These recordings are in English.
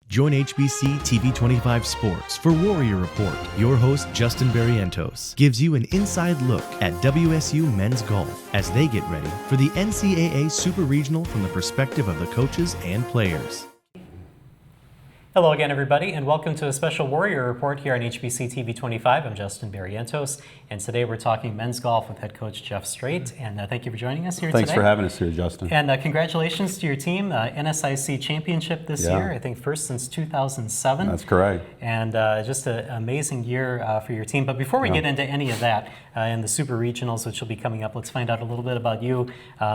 Join HBC TV25 Sports for Warrior Report. Your host, Justin Barrientos, gives you an inside look at WSU men's golf as they get ready for the NCAA Super Regional from the perspective of the coaches and players. Hello again, everybody, and welcome to a special Warrior Report here on HBC TV25. I'm Justin Barrientos, and today we're talking men's golf with head coach Jeff Straight. And thank you for joining us here today. Thanks for having us here, Justin. And congratulations to your team, NSIC championship this year. I think first since 2007. That's correct. And just an amazing year for your team. But before we get into any of that and the Super Regionals, which will be coming up, let's find out a little bit about you.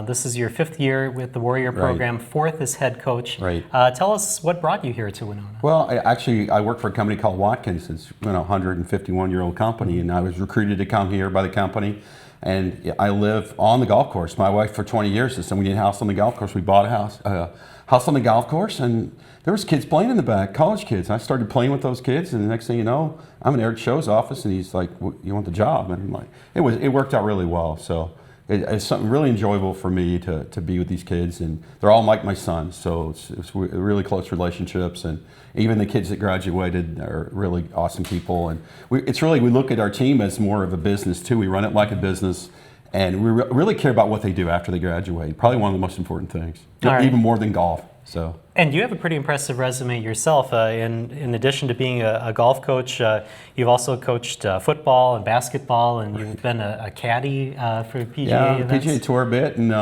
This is your fifth year with the Warrior program, fourth as head coach. Right. Tell us what brought you here to Winona. Well, I work for a company called Watkins. It's a 151-year-old company, and I was recruited to come here by the company. And I live on the golf course. My wife for 20 years said, we need a house on the golf course. We bought a house on the golf course, and there was kids playing in the back, college kids. I started playing with those kids, and the next thing you know, I'm in Eric Show's office, and he's like, "You want the job?" And I'm like, it worked out really well. So it's something really enjoyable for me to be with these kids, and they're all like my sons. So it's really close relationships, and even the kids that graduated are really awesome people. And we look at our team as more of a business too. We run it like a business. And we really care about what they do after they graduate. Probably one of the most important things, even more than golf. So. And you have a pretty impressive resume yourself. In addition to being a golf coach, you've also coached football and basketball, and you've been a caddy for PGA events. PGA Tour a bit, and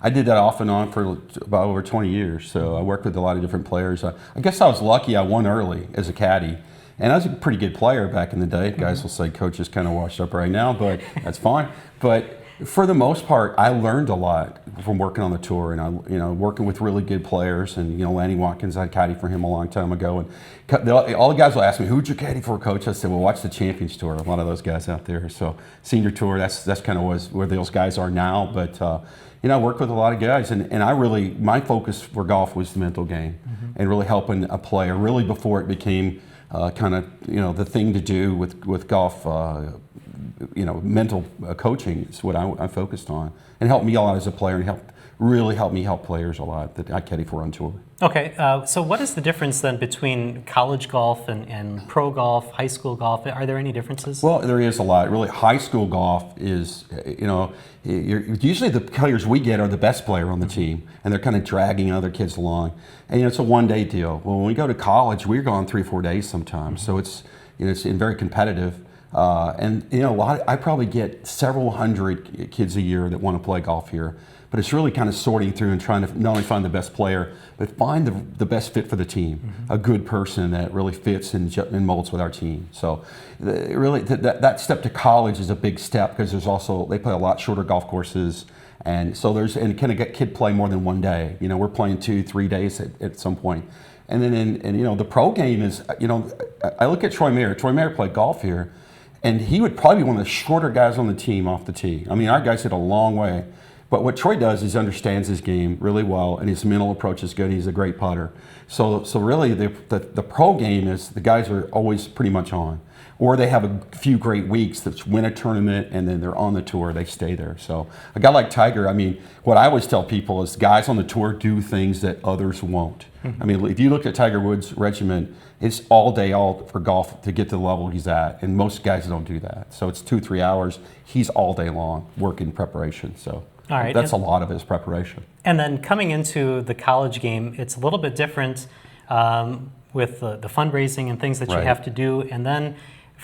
I did that off and on for about over 20 years. So I worked with a lot of different players. I guess I was lucky. I won early as a caddy. And I was a pretty good player back in the day. Guys will say coach is kind of washed up right now, but that's fine. But for the most part, I learned a lot from working on the tour, and working with really good players. And Lanny Watkins, I caddy for him a long time ago. And all the guys will ask me, "Who'd you caddy for, coach?" I said, "Well, watch the Champions Tour." A lot of those guys out there. So Senior Tour, that's kind of where those guys are now. But I worked with a lot of guys, and my focus for golf was the mental game, and really helping a player. Really before it became the thing to do with golf. Mental coaching is what I focused on, and helped me a lot as a player, and really helped me help players a lot that I caddy for on tour. Okay, so what is the difference then between college golf and pro golf, high school golf? Are there any differences? Well, there is a lot. Really, high school golf is, usually the players we get are the best player on the team, and they're kind of dragging other kids along. And it's a one-day deal. Well, when we go to college, we're gone 3 or 4 days sometimes, so it's very competitive. I probably get several hundred kids a year that want to play golf here, but it's really kind of sorting through and trying to not only find the best player, but find the best fit for the team, a good person that really fits and molds with our team. So really that step to college is a big step, because they play a lot shorter golf courses. And so can a kid play more than one day? We're playing 2-3 days at some point. And then the pro game is, I look at Troy Mayer. Troy Mayer played golf here. And he would probably be one of the shorter guys on the team off the tee. I mean, our guys hit a long way. But what Troy does is understands his game really well, and his mental approach is good. He's a great putter. So really, the pro game is the guys are always pretty much on. Or they have a few great weeks that win a tournament, and then they're on the tour. They stay there. So a guy like Tiger, what I always tell people is guys on the tour do things that others won't. If you look at Tiger Woods' regimen, it's all day for golf to get to the level he's at, and most guys don't do that. So it's 2-3 hours. He's all day long working preparation. So that's a lot of his preparation. And then coming into the college game, it's a little bit different with the fundraising and things that you have to do. And then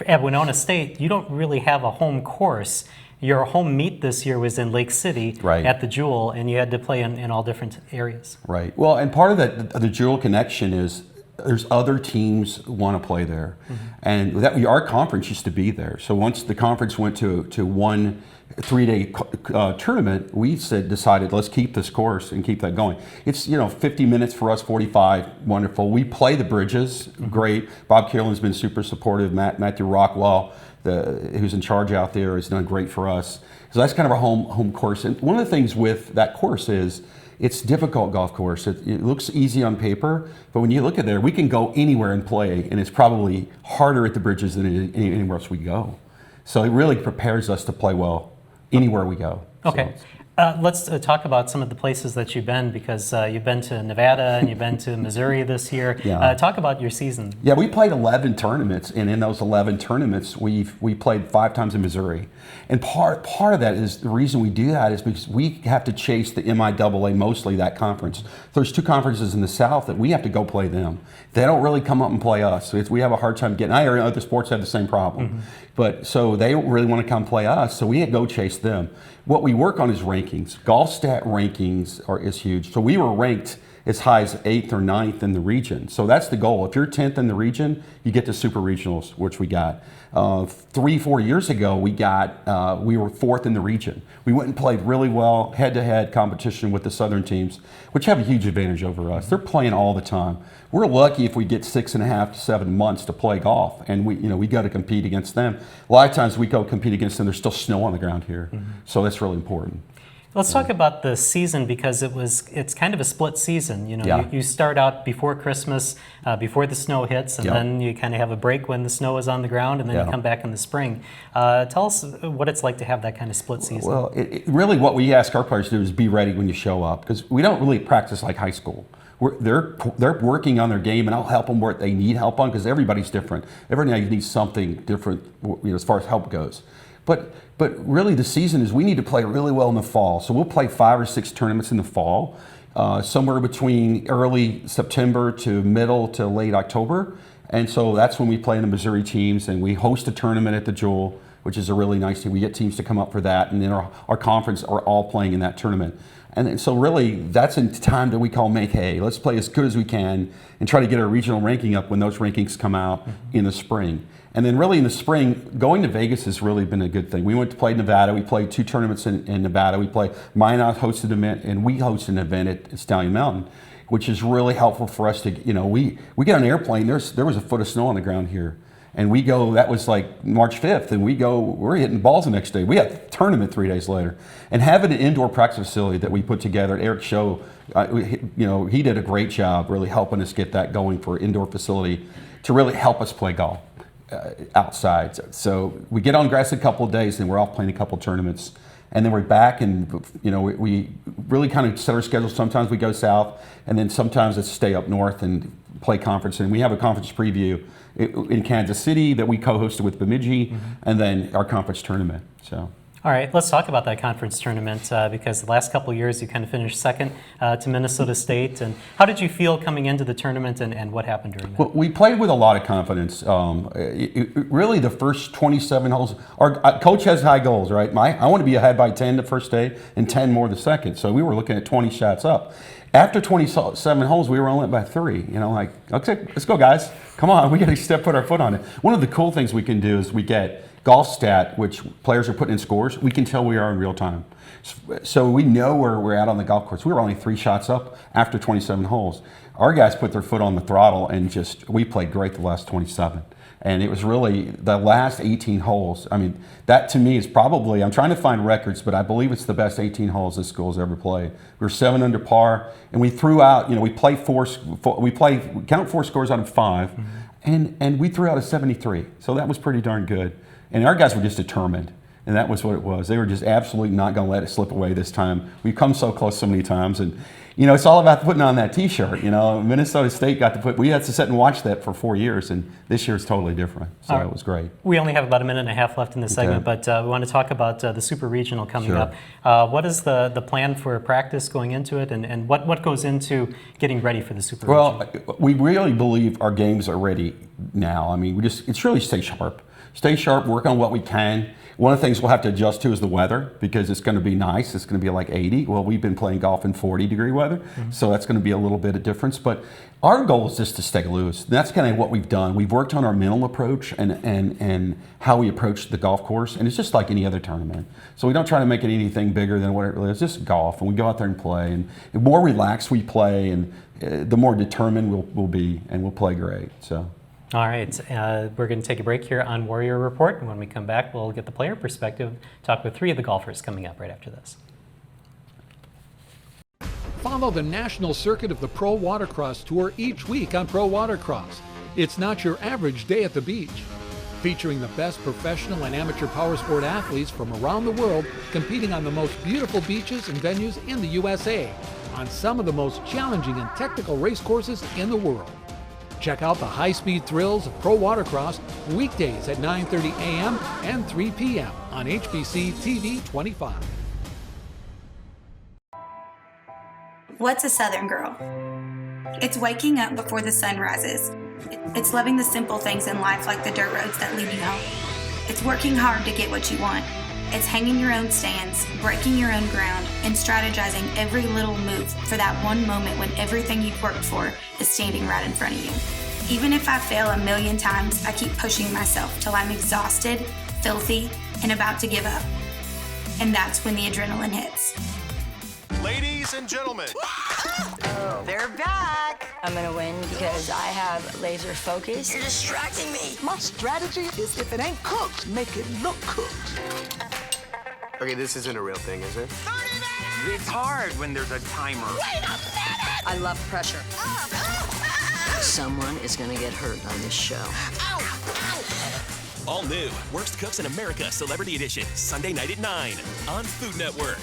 at Winona State, you don't really have a home course. Your home meet this year was in Lake City at the Jewel, and you had to play in all different areas. Right. Well, and part of the Jewel connection is there's other teams want to play there, and our conference used to be there. So once the conference went to one 3-day tournament, we decided let's keep this course and keep that going. It's 50 minutes for us, 45, wonderful. We play the bridges, great. Bob Carolyn's been super supportive. Matthew Rockwell, who's in charge out there, has done great for us. So that's kind of our home course. And one of the things with that course is it's a difficult golf course. It looks easy on paper, but when you look at there, we can go anywhere and play, and it's probably harder at the bridges than anywhere else we go. So it really prepares us to play well anywhere we go. Okay. Let's talk about some of the places that you've been, because you've been to Nevada and you've been to Missouri this year. Yeah. Talk about your season. Yeah, we played 11 tournaments, and in those 11 tournaments, we played 5 times in Missouri. And part of that is, the reason we do that is because we have to chase the MIAA, mostly that conference. There's 2 conferences in the South that we have to go play them. They don't really come up and play us. So we have a hard time getting. I hear other sports have the same problem. Mm-hmm. But so they don't really want to come play us, so we had to go chase them. What we work on is rankings. Golf stat rankings is huge. So we were ranked as high as 8th or 9th in the region. So that's the goal. If you're 10th in the region, you get to super regionals, which we got. 3-4 years ago, we were 4th in the region. We went and played really well, head-to-head competition with the Southern teams, which have a huge advantage over us. They're playing all the time. We're lucky if we get 6.5 to 7 months to play golf, and we go to compete against them. A lot of times we go compete against them. There's still snow on the ground here, so that's really important. Let's talk about the season, because it's kind of a split season. Yeah. You start out before Christmas, before the snow hits, and then you kind of have a break when the snow is on the ground, and then you come back in the spring. Tell us what it's like to have that kind of split season. Well, really what we ask our players to do is be ready when you show up, because we don't really practice like high school. They're working on their game, and I'll help them where they need help on, because everybody's different. Everybody needs something different, as far as help goes. But really the season is, we need to play really well in the fall. So we'll play 5 or 6 tournaments in the fall, somewhere between early September to middle to late October. And so that's when we play in the Missouri teams, and we host a tournament at the Jewel, which is a really nice thing. We get teams to come up for that, and then our conference are all playing in that tournament. And so really, that's a time that we call make hay. Let's play as good as we can and try to get our regional ranking up when those rankings come out in the spring. And then really in the spring, going to Vegas has really been a good thing. We went to play Nevada. We played 2 tournaments in Nevada. We played, Minot hosted an event, and we hosted an event at Stallion Mountain, which is really helpful for us to, we get on an airplane, there was a foot of snow on the ground here. And we go, that was like March 5th, and we're hitting balls the next day. We had a tournament 3 days later. And having an indoor practice facility that we put together, Eric Show, he did a great job really helping us get that going for an indoor facility to really help us play golf outside. So we get on grass a couple of days, and we're off playing a couple of tournaments. And then we're back, and we really kind of set our schedule. Sometimes we go south, and then sometimes it's stay up north and play conference. And we have a conference preview in Kansas City that we co-hosted with Bemidji, and then our conference tournament. So. All right, let's talk about that conference tournament, because the last couple of years you kind of finished second to Minnesota State. And how did you feel coming into the tournament, and what happened during that? Well, we played with a lot of confidence. Really, the first 27 holes, our coach has high goals, right? I want to be ahead by 10 the first day and 10 more the second. So we were looking at 20 shots up. After 27 holes, we were only up by 3. Okay, let's go, guys. Come on, we got to put our foot on it. One of the cool things we can do is we get golf stat, which players are putting in scores. We can tell we are in real time. So we know where we're at on the golf course. We were only 3 shots up after 27 holes. Our guys put their foot on the throttle, and we played great the last 27. And it was really the last 18 holes. I mean, that to me is probably, I'm trying to find records, but I believe it's the best 18 holes this school's ever played. We were 7 under par, and we threw out, we count 4 scores out of 5, and we threw out a 73. So that was pretty darn good. And our guys were just determined, and that was what it was. They were just absolutely not going to let it slip away this time. We've come so close so many times, and it's all about putting on that T-shirt. Minnesota State we had to sit and watch that for 4 years, and this year is totally different. So it was great. We only have about 1.5 minutes left in this segment, but we want to talk about the Super Regional coming up. What is the plan for practice going into it, and what goes into getting ready for the Super Regional? Well, we really believe our games are ready now. I mean, it's really stay sharp. Stay sharp, work on what we can. One of the things we'll have to adjust to is the weather, because it's going to be nice. It's going to be like 80. Well, we've been playing golf in 40-degree weather, so that's going to be a little bit of difference. But our goal is just to stay loose. That's kind of what we've done. We've worked on our mental approach and how we approach the golf course, and it's just like any other tournament. So we don't try to make it anything bigger than what it really is. It's just golf, and we go out there and play. And the more relaxed we play, and the more determined we'll be, and we'll play great. So. All right, we're going to take a break here on Warrior Report, and when we come back, we'll get the player perspective, talk with 3 of the golfers coming up right after this. Follow the national circuit of the Pro Watercross Tour each week on Pro Watercross. It's not your average day at the beach. featuring the best professional and amateur power sport athletes from around the world competing on the most beautiful beaches and venues in the USA, on some of the most challenging and technical race courses in the world. Check out the high-speed thrills of pro watercross weekdays at 9:30 a.m. and 3 p.m. on HBC TV 25. What's a Southern girl? It's waking up before the sun rises. It's loving the simple things in life like the dirt roads that lead you home. It's working hard to get what you want. It's hanging your own stands, breaking your own ground, and strategizing every little move for that one moment when everything you've worked for is standing right in front of you. Even if I fail a million times, I keep pushing myself till I'm exhausted, filthy, and about to give up. And that's when the adrenaline hits. Ladies and gentlemen. They're back. I'm gonna win because I have laser focus. You're distracting me. My strategy is if it ain't cooked, make it look cooked. Okay, this isn't a real thing, is it? 30 minutes! It's hard when there's a timer. Wait a minute! I love pressure. Someone is gonna get hurt on this show. Ow! Ow! All new Worst Cooks in America Celebrity Edition, Sunday night at 9 on Food Network.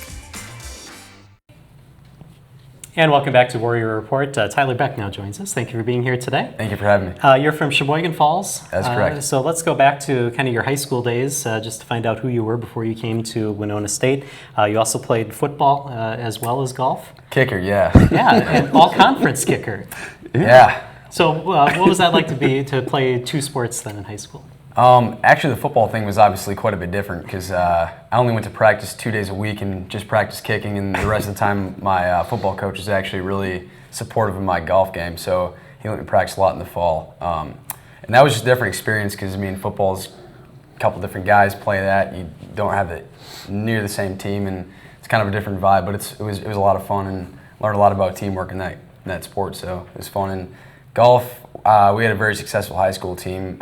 And welcome back to Warrior Report. Tyler Beck now joins us. Thank you for being here today. Thank you for having me. You're from Sheboygan Falls. That's correct. So let's go back to kind of your high school days, just to find out who you were before you came to Winona State. You also played football as well as golf. Kicker, yeah. Yeah, and all-conference kicker. Yeah. So what was that like to play two sports then in high school? Actually, the football thing was obviously quite a bit different because I only went to practice 2 days a week and just practice kicking, and the rest of the time my football coach is actually really supportive of my golf game, so he let me practice a lot in the fall. And that was just a different experience because, I mean, football's a couple different guys play that. You don't have near the same team, and it's kind of a different vibe, but it was a lot of fun and learned a lot about teamwork in that sport, so it was fun. And golf, we had a very successful high school team,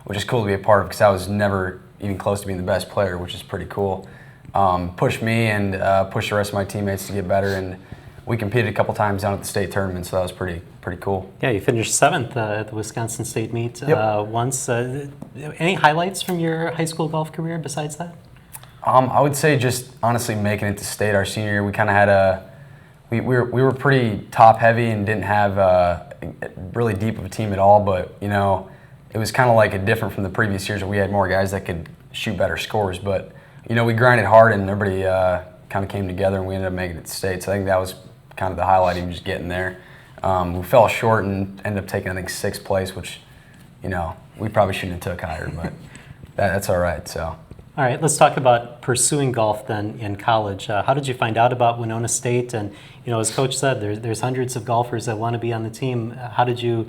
which is cool to be a part of because I was never even close to being the best player, which is pretty cool. Pushed me and pushed the rest of my teammates to get better, and we competed a couple times down at the state tournament, so that was pretty cool. Yeah, you finished 7th at the Wisconsin State meet once. Any highlights from your high school golf career besides that? I would say just honestly making it to state our senior year. We kind of had we were pretty top heavy and didn't have really deep of a team at all, but you know, it was kind of like different from the previous years where we had more guys that could shoot better scores. But, you know, we grinded hard and everybody kind of came together and we ended up making it to state. So I think that was kind of the highlight, even just getting there. We fell short and ended up taking, I think, 6th place, which, you know, we probably shouldn't have took higher, but that's all right. So. All right, let's talk about pursuing golf then in college. How did you find out about Winona State? And, you know, as Coach said, there's hundreds of golfers that want to be on the team. How did you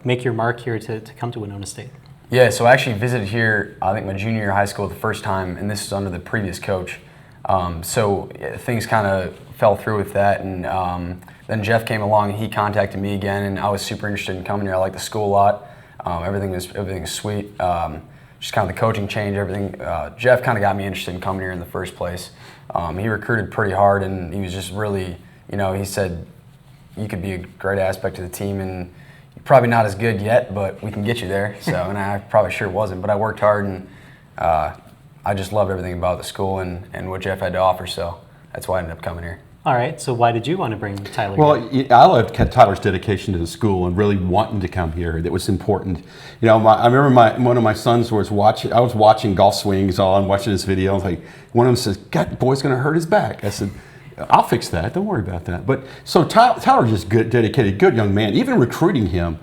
make your mark here to come to Winona State? Yeah, so I actually visited here, I think my junior year of high school the first time, and this is under the previous coach. So things kind of fell through with that, and then Jeff came along and he contacted me again, and I was super interested in coming here. I like the school a lot. Everything was sweet. Just kind of the coaching change, everything. Jeff kind of got me interested in coming here in the first place. He recruited pretty hard, and he was just really, you know, he said, you could be a great aspect of the team, and you're probably not as good yet, but we can get you there. So, and I probably sure wasn't, but I worked hard, and I just loved everything about the school and what Jeff had to offer, so that's why I ended up coming here. All right, so why did you want to bring Tyler Well, here? I loved Tyler's dedication to the school and really wanting to come here. That was important. You know, I remember one of my sons was watching. I was watching golf swings on, watching this video. I was like, one of them says, "God, boy's going to hurt his back." I said, "I'll fix that. Don't worry about that." But so Tyler's just good, dedicated, good young man. Even recruiting him,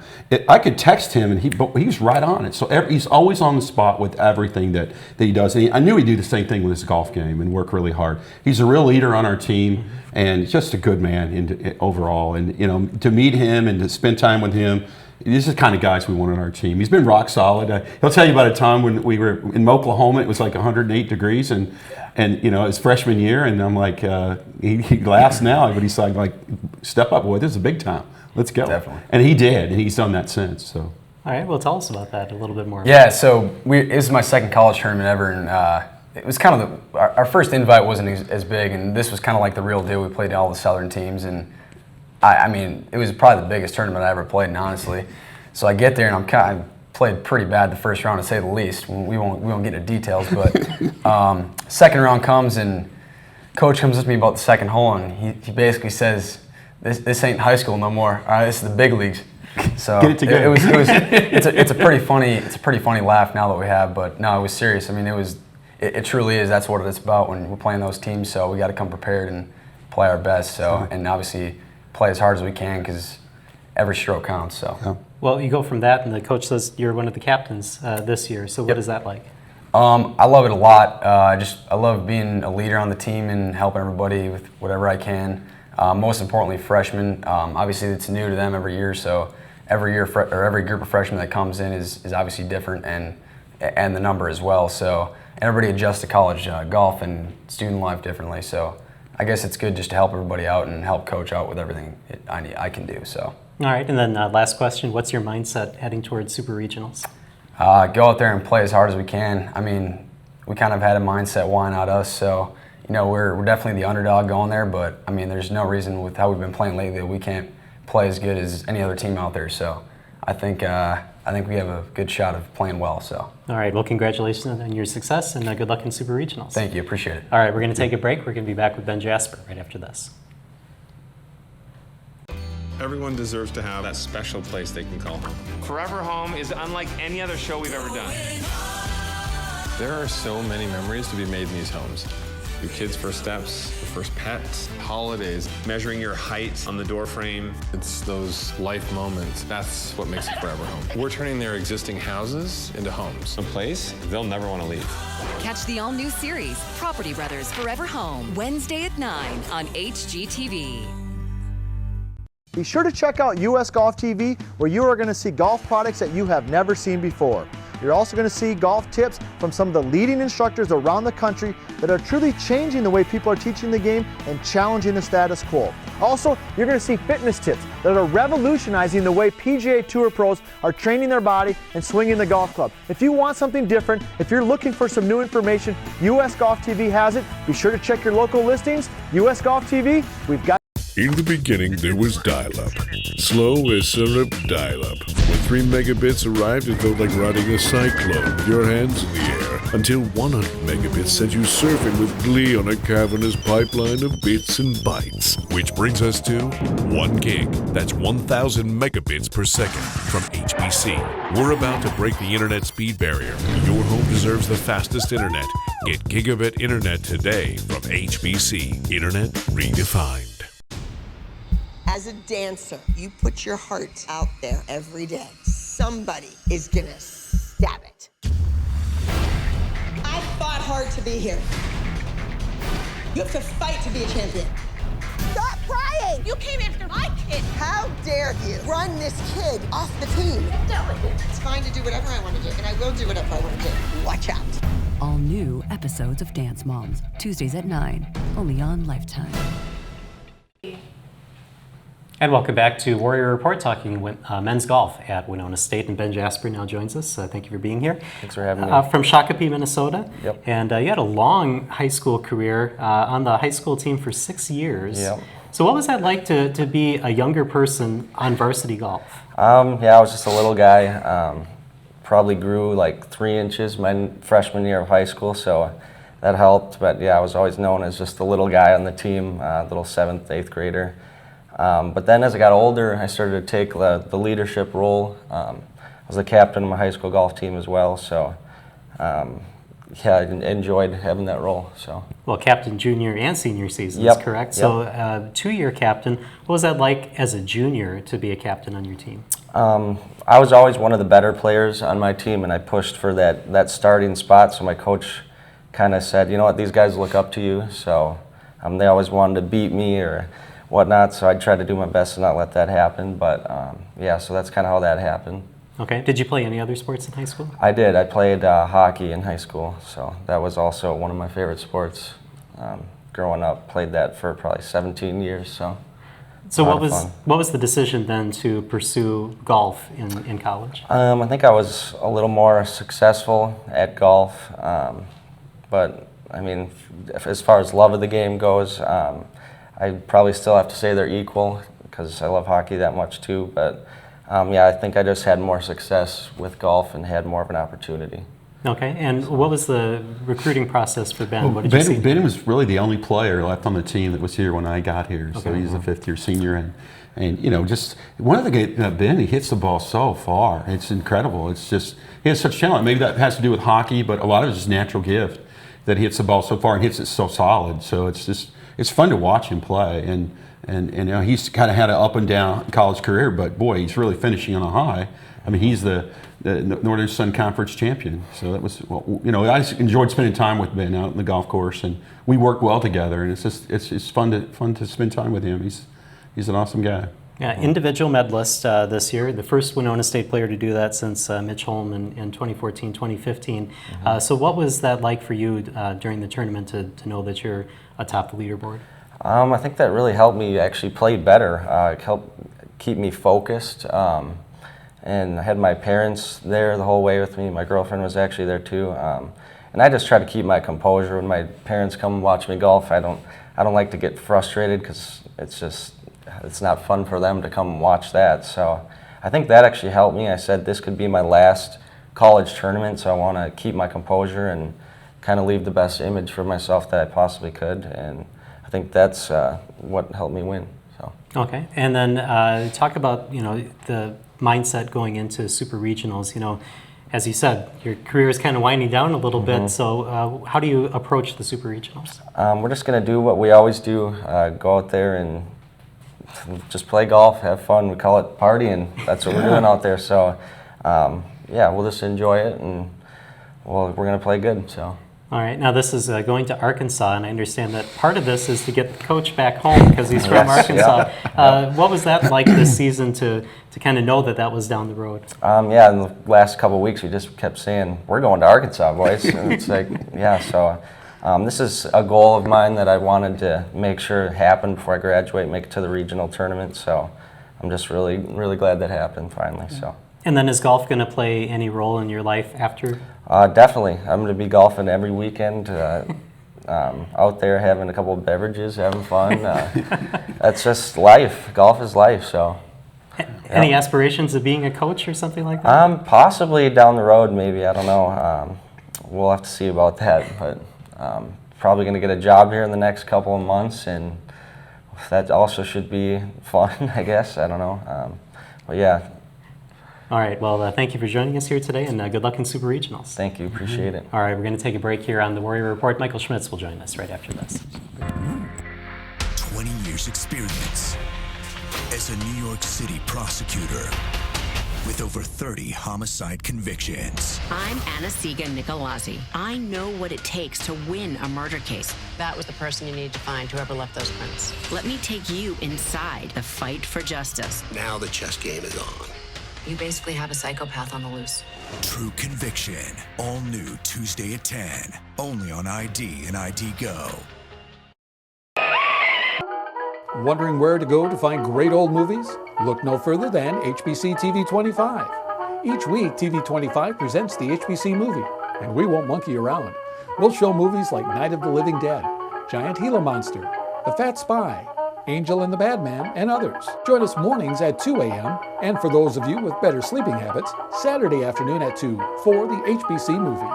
I could text him, and he was right on it. So he's always on the spot with everything that he does. And I knew he'd do the same thing with his golf game and work really hard. He's a real leader on our team, and just a good man overall. And you know, to meet him and to spend time with him, these are the kind of guys we want on our team. He's been rock solid. He'll tell you about a time when we were in Oklahoma. It was like 108 degrees, and you know, his freshman year, and I'm like, he laughs now, but he's like, step up, boy, this is a big time. Let's go. Definitely. And he did, and he's done that since. So. All right, well, tell us about that a little bit more. Yeah, so it was my second college tournament ever, and it was kind of our first invite wasn't as big, and this was kind of like the real deal. We played all the Southern teams, and I mean, it was probably the biggest tournament I ever played, and honestly. So I get there, and I'm kind of played pretty bad the first round, to say the least. We won't get into details, but second round comes and coach comes up to me about the second hole, and he basically says, "This ain't high school no more. All right, this is the big leagues." So Get it together. it's a pretty funny laugh now that we have, but no, it was serious. I mean, it truly is. That's what it's about when we're playing those teams. So we got to come prepared and play our best. So and obviously play as hard as we can because every stroke counts. So. Yeah. Well, you go from that, and the coach says you're one of the captains this year. So what is that like? I love it a lot. I love being a leader on the team and helping everybody with whatever I can. Most importantly, freshmen. Obviously, it's new to them every year, so every year or every group of freshmen that comes in is obviously different, and the number as well. So everybody adjusts to college golf and student life differently. So I guess it's good just to help everybody out and help coach out with everything I can do. So. All right, and then last question, what's your mindset heading towards Super Regionals? Go out there and play as hard as we can. I mean, we kind of had a mindset, why not us? So, we're definitely the underdog going there, but I mean, there's no reason with how we've been playing lately that we can't play as good as any other team out there. So I think we have a good shot of playing well. So. All right, well, congratulations on your success, and good luck in Super Regionals. Thank you, appreciate it. All right, we're going to take a break. We're going to be back with Ben Jasper right after this. Everyone deserves to have that special place they can call home. Forever Home is unlike any other show we've ever done. There are so many memories to be made in these homes. Your kids' first steps, your first pets, holidays, measuring your height on the door frame. It's those life moments. That's what makes it Forever Home. We're turning their existing houses into homes, a place they'll never want to leave. Catch the all-new series, Property Brothers Forever Home, Wednesday at 9 on HGTV. Be sure to check out US Golf TV, where you are going to see golf products that you have never seen before. You're also going to see golf tips from some of the leading instructors around the country that are truly changing the way people are teaching the game and challenging the status quo. Also, you're going to see fitness tips that are revolutionizing the way PGA Tour pros are training their body and swinging the golf club. If you want something different, if you're looking for some new information, US Golf TV has it. Be sure to check your local listings. US Golf TV, we've got. In the beginning, there was dial-up. Slow as syrup dial-up. When 3 megabits arrived, it felt like riding a cyclone with your hands in the air. Until 100 megabits sent you surfing with glee on a cavernous pipeline of bits and bytes. Which brings us to 1 gig. That's 1,000 megabits per second from HBC. We're about to break the internet speed barrier. Your home deserves the fastest internet. Get gigabit internet today from HBC. Internet redefined. As a dancer, you put your heart out there every day. Somebody is gonna stab it. I fought hard to be here. You have to fight to be a champion. Stop crying! You came after my kid. How dare you run this kid off the team? It's fine to do whatever I want to do, and I will do whatever I want to do. Watch out. All new episodes of Dance Moms, Tuesdays at 9, only on Lifetime. And welcome back to Warrior Report, talking men's golf at Winona State. And Ben Jasper now joins us. Thank you for being here. Thanks for having me. From Shakopee, Minnesota. Yep. And you had a long high school career on the high school team for 6 years. Yep. So what was that like to be a younger person on varsity golf? I was just a little guy. Probably grew like 3 inches my freshman year of high school, so that helped. But yeah, I was always known as just the little guy on the team, little 7th, 8th grader. But then as I got older, I started to take the leadership role. I was the captain of my high school golf team as well, so I enjoyed having that role. So. Well, captain junior and senior seasons, yep. correct? Yep. So 2-year captain. What was that like as a junior to be a captain on your team? I was always one of the better players on my team, and I pushed for that starting spot, so my coach kind of said, you know what, these guys look up to you, so they always wanted to beat me or whatnot, so I tried to do my best to not let that happen, but so that's kind of how that happened. Okay. Did you play any other sports in high school? I did. I played hockey in high school, so that was also one of my favorite sports. Growing up, played that for probably 17 years, so what was the decision then to pursue golf in college? I think I was a little more successful at golf, but I mean, as far as love of the game goes, I probably still have to say they're equal because I love hockey that much too, but Yeah, I think I just had more success with golf and had more of an opportunity. Okay, and what was the recruiting process for Ben? Well, What did you see? Ben was really the only player left on the team that was here when I got here. So Okay. he's a fifth-year senior, and you know, just one of the Ben, he hits the ball so far. It's incredible. It's just he has such talent. Maybe that has to do with hockey, but a lot of it is natural gift that he hits the ball so far and hits it so solid. So it's fun to watch him play, and you know, he's kind of had an up and down college career, but boy, he's really finishing on a high. I mean, he's the Northern Sun Conference champion. So that was, well, you know, I just enjoyed spending time with Ben out on the golf course, and we work well together. And it's fun to spend time with him. He's an awesome guy. Yeah, individual medalist this year, the first Winona State player to do that since Mitch Holm in 2014, 2015. So what was that like for you during the tournament to know that you're atop the leaderboard? I think that really helped me actually play better. It helped keep me focused. And I had my parents there the whole way with me. My girlfriend was actually there too. And I just try to keep my composure when my parents come and watch me golf. I don't like to get frustrated because it's not fun for them to come and watch that. So I think that actually helped me. I said this could be my last college tournament, so I want to keep my composure and kind of leave the best image for myself that I possibly could. And I think that's what helped me win. So. Okay, and then talk about, you know, the mindset going into super regionals. You know, as you said, your career is kind of winding down a little bit. So how do you approach the super regionals? We're just going to do what we always do, go out there and just play golf, have fun. We call it partying. That's what we're doing out there. So yeah, we'll just enjoy it, and we're going to play good. So. All right, now this is going to Arkansas, and I understand that part of this is to get the coach back home because he's from Arkansas. What was that like this season to kind of know that was down the road? Yeah, in the last couple of weeks we just kept saying, we're going to Arkansas, boys. And it's like, yeah, so this is a goal of mine that I wanted to make sure happened before I graduate, make it to the regional tournament. So I'm just really, really glad that happened finally. So. And then is golf going to play any role in your life after? Definitely. I'm going to be golfing every weekend, out there having a couple of beverages, having fun. That's just life. Golf is life. So. Any aspirations of being a coach or something like that? Possibly down the road, maybe. I don't know. We'll have to see about that. But probably going to get a job here in the next couple of months, and that also should be fun, I guess. I don't know. But yeah. All right, well, thank you for joining us here today, and good luck in Super Regionals. Thank you, appreciate it. All right, we're going to take a break here on the Warrior Report. Michael Schmitz will join us right after this. 20 years experience as a New York City prosecutor with over 30 homicide convictions. I'm Anna-Siga Nicolazzi. I know what it takes to win a murder case. That was the person you needed to find, whoever left those prints. Let me take you inside the fight for justice. Now the chess game is on. You basically have a psychopath on the loose. True Conviction. All new Tuesday at 10. Only on ID and ID Go. Wondering where to go to find great old movies? Look no further than HBC TV 25. Each week, TV 25 presents the HBC movie, and we won't monkey around. We'll show movies like Night of the Living Dead, Giant Gila Monster, The Fat Spy, Angel and the Bad Man, and others. Join us mornings at 2 a.m. and for those of you with better sleeping habits, Saturday afternoon at 2 for the HBC movie.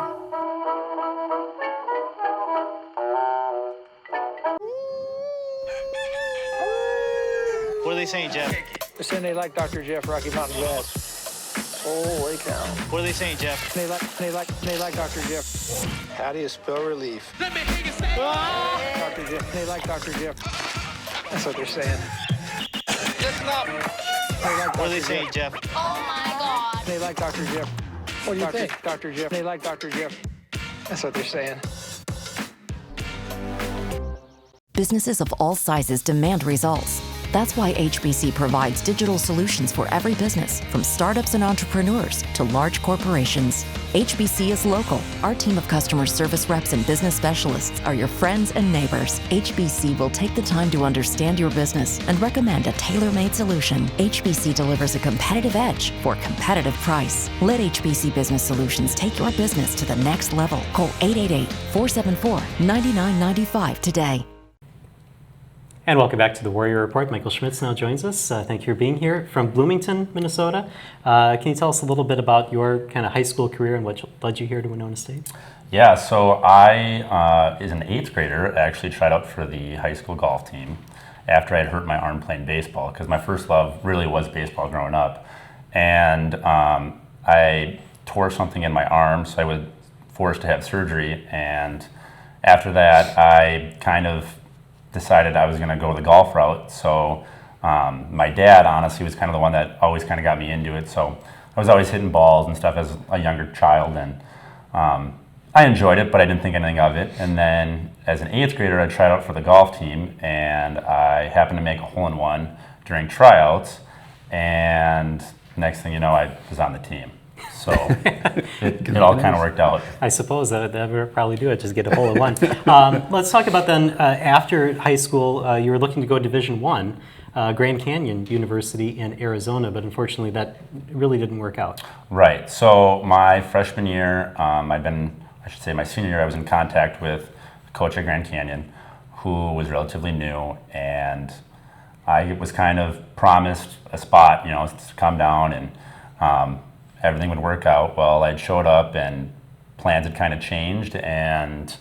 What are they saying, Jeff? They're saying they like Dr. Jeff Rocky Mountain Jazz. Holy cow. What are they saying, Jeff? They like Dr. Jeff. How do you spell relief? Let me hear you say Dr. Jeff. They like Dr. Jeff. That's what they're saying. Listen up. What are they saying, Jeff? Oh my God. They like Dr. Jeff. What do you think? Dr. Jeff. They like Dr. Jeff. That's what they're saying. Businesses of all sizes demand results. That's why HBC provides digital solutions for every business, from startups and entrepreneurs to large corporations. HBC is local. Our team of customer service reps and business specialists are your friends and neighbors. HBC will take the time to understand your business and recommend a tailor-made solution. HBC delivers a competitive edge for a competitive price. Let HBC Business Solutions take your business to the next level. Call 888-474-9995 today. And welcome back to the Warrior Report. Michael Schmitz now joins us. Thank you for being here from Bloomington, Minnesota. Can you tell us a little bit about your kind of high school career and what led you here to Winona State? Yeah, so I, as an 8th grader, actually tried out for the high school golf team after I had hurt my arm playing baseball, because my first love really was baseball growing up. And I tore something in my arm, so I was forced to have surgery. And after that, I kind of decided I was going to go the golf route. So my dad, honestly, was kind of the one that always kind of got me into it. So I was always hitting balls and stuff as a younger child, and I enjoyed it, but I didn't think anything of it. And then as an 8th grader, I tried out for the golf team, and I happened to make a hole-in-one during tryouts. And next thing you know, I was on the team. So it all kind of worked out. I suppose that would probably do it, just get a hole in one. Let's talk about then, after high school, you were looking to go Division I, Grand Canyon University in Arizona, but unfortunately that really didn't work out. Right. So my freshman year, my senior year, I was in contact with a coach at Grand Canyon who was relatively new, and I was kind of promised a spot, to come down and everything would work out. Well, I'd showed up and plans had kind of changed, and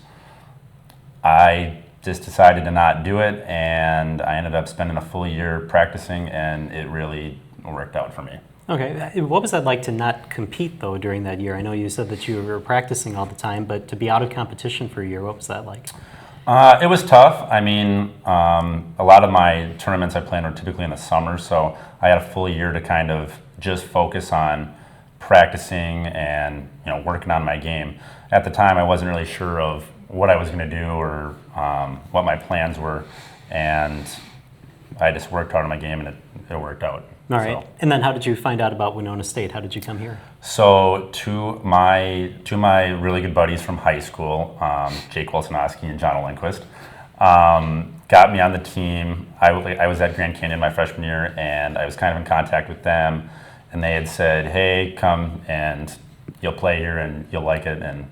I just decided to not do it, and I ended up spending a full year practicing, and it really worked out for me. Okay, what was that like to not compete though during that year? I know you said that you were practicing all the time, but to be out of competition for a year, what was that like? It was tough. I mean, a lot of my tournaments I planned were typically in the summer, so I had a full year to kind of just focus on practicing and working on my game. At the time, I wasn't really sure of what I was going to do or what my plans were, and I just worked hard on my game, and it worked out. All right. So. And then how did you find out about Winona State? How did you come here? So two of my really good buddies from high school, Jake Wilsonowski and John Olenquist, got me on the team. I was at Grand Canyon my freshman year, and I was kind of in contact with them. And they had said, hey, come and you'll play here and you'll like it. And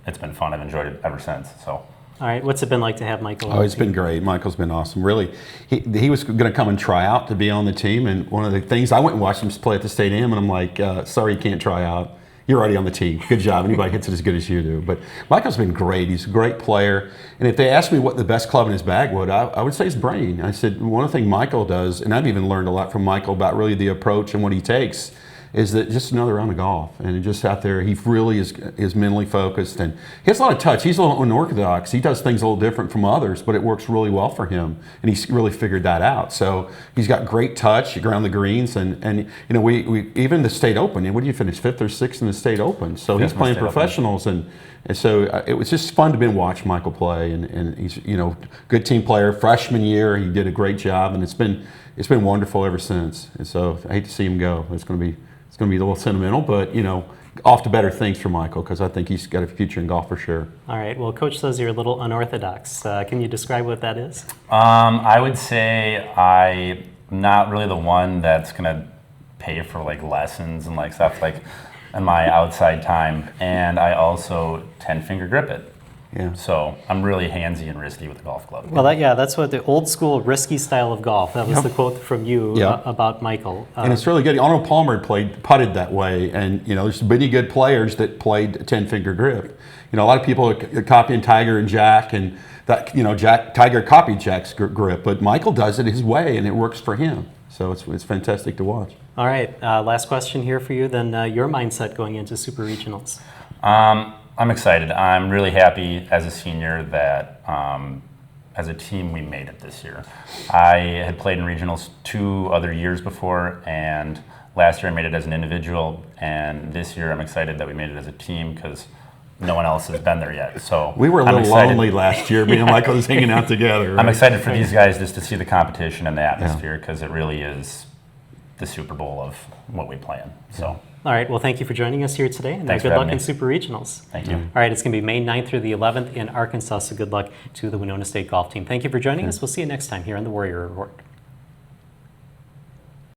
it's been fun. I've enjoyed it ever since. So. All right. What's it been like to have Michael? Oh, it's been great. Michael's been awesome. Really, he was going to come and try out to be on the team. And one of the things, I went and watched him play at the stadium, and I'm like, sorry, you can't try out. You're already on the team. Good job. Anybody hits it as good as you do. But Michael's been great. He's a great player. And if they asked me what the best club in his bag would, I would say his brain. I said, one of the things Michael does, and I've even learned a lot from Michael about really the approach and what he takes, is that just another round of golf. And just out there, he really is mentally focused. And he has a lot of touch. He's a little unorthodox. He does things a little different from others, but it works really well for him. And he's really figured that out. So he's got great touch around the greens. And we even the State Open, and what do you finish, 5th or 6th in the State Open? So he's playing professionals. And so it was just fun to watch Michael play. And he's, good team player. Freshman year, he did a great job. And it's been wonderful ever since. And so I hate to see him go. It's going to be a little sentimental, but off to better things for Michael, because I think he's got a future in golf for sure. All right. Well, Coach says you're a little unorthodox. Can you describe what that is? I would say I'm not really the one that's going to pay for lessons and stuff in my outside time, and I also 10-finger grip it. Yeah. So I'm really handsy and wristy with the golf club. Well, that's what the old school risky style of golf. That was the quote from you about Michael. And it's really good. Arnold Palmer putted that way, and there's many good players that played 10-finger grip. A lot of people are copying Tiger and Jack, and that Tiger copied Jack's grip, but Michael does it his way, and it works for him. So it's fantastic to watch. All right. Last question here for you. Then your mindset going into Super Regionals. I'm excited. I'm really happy as a senior that as a team we made it this year. I had played in regionals 2 other years before, and last year I made it as an individual, and this year I'm excited that we made it as a team because no one else has been there yet. So we were a little lonely last year. Me and Michael was hanging out together. Right? I'm excited for these guys just to see the competition and the atmosphere, because it really is the Super Bowl of what we play in. So. All right. Well, thank you for joining us here today. And Thanks good for luck having in me. Super Regionals. Thank you. All right. It's going to be May 9th through the 11th in Arkansas. So good luck to the Winona State golf team. Thank you for joining us. We'll see you next time here on the Warrior Report.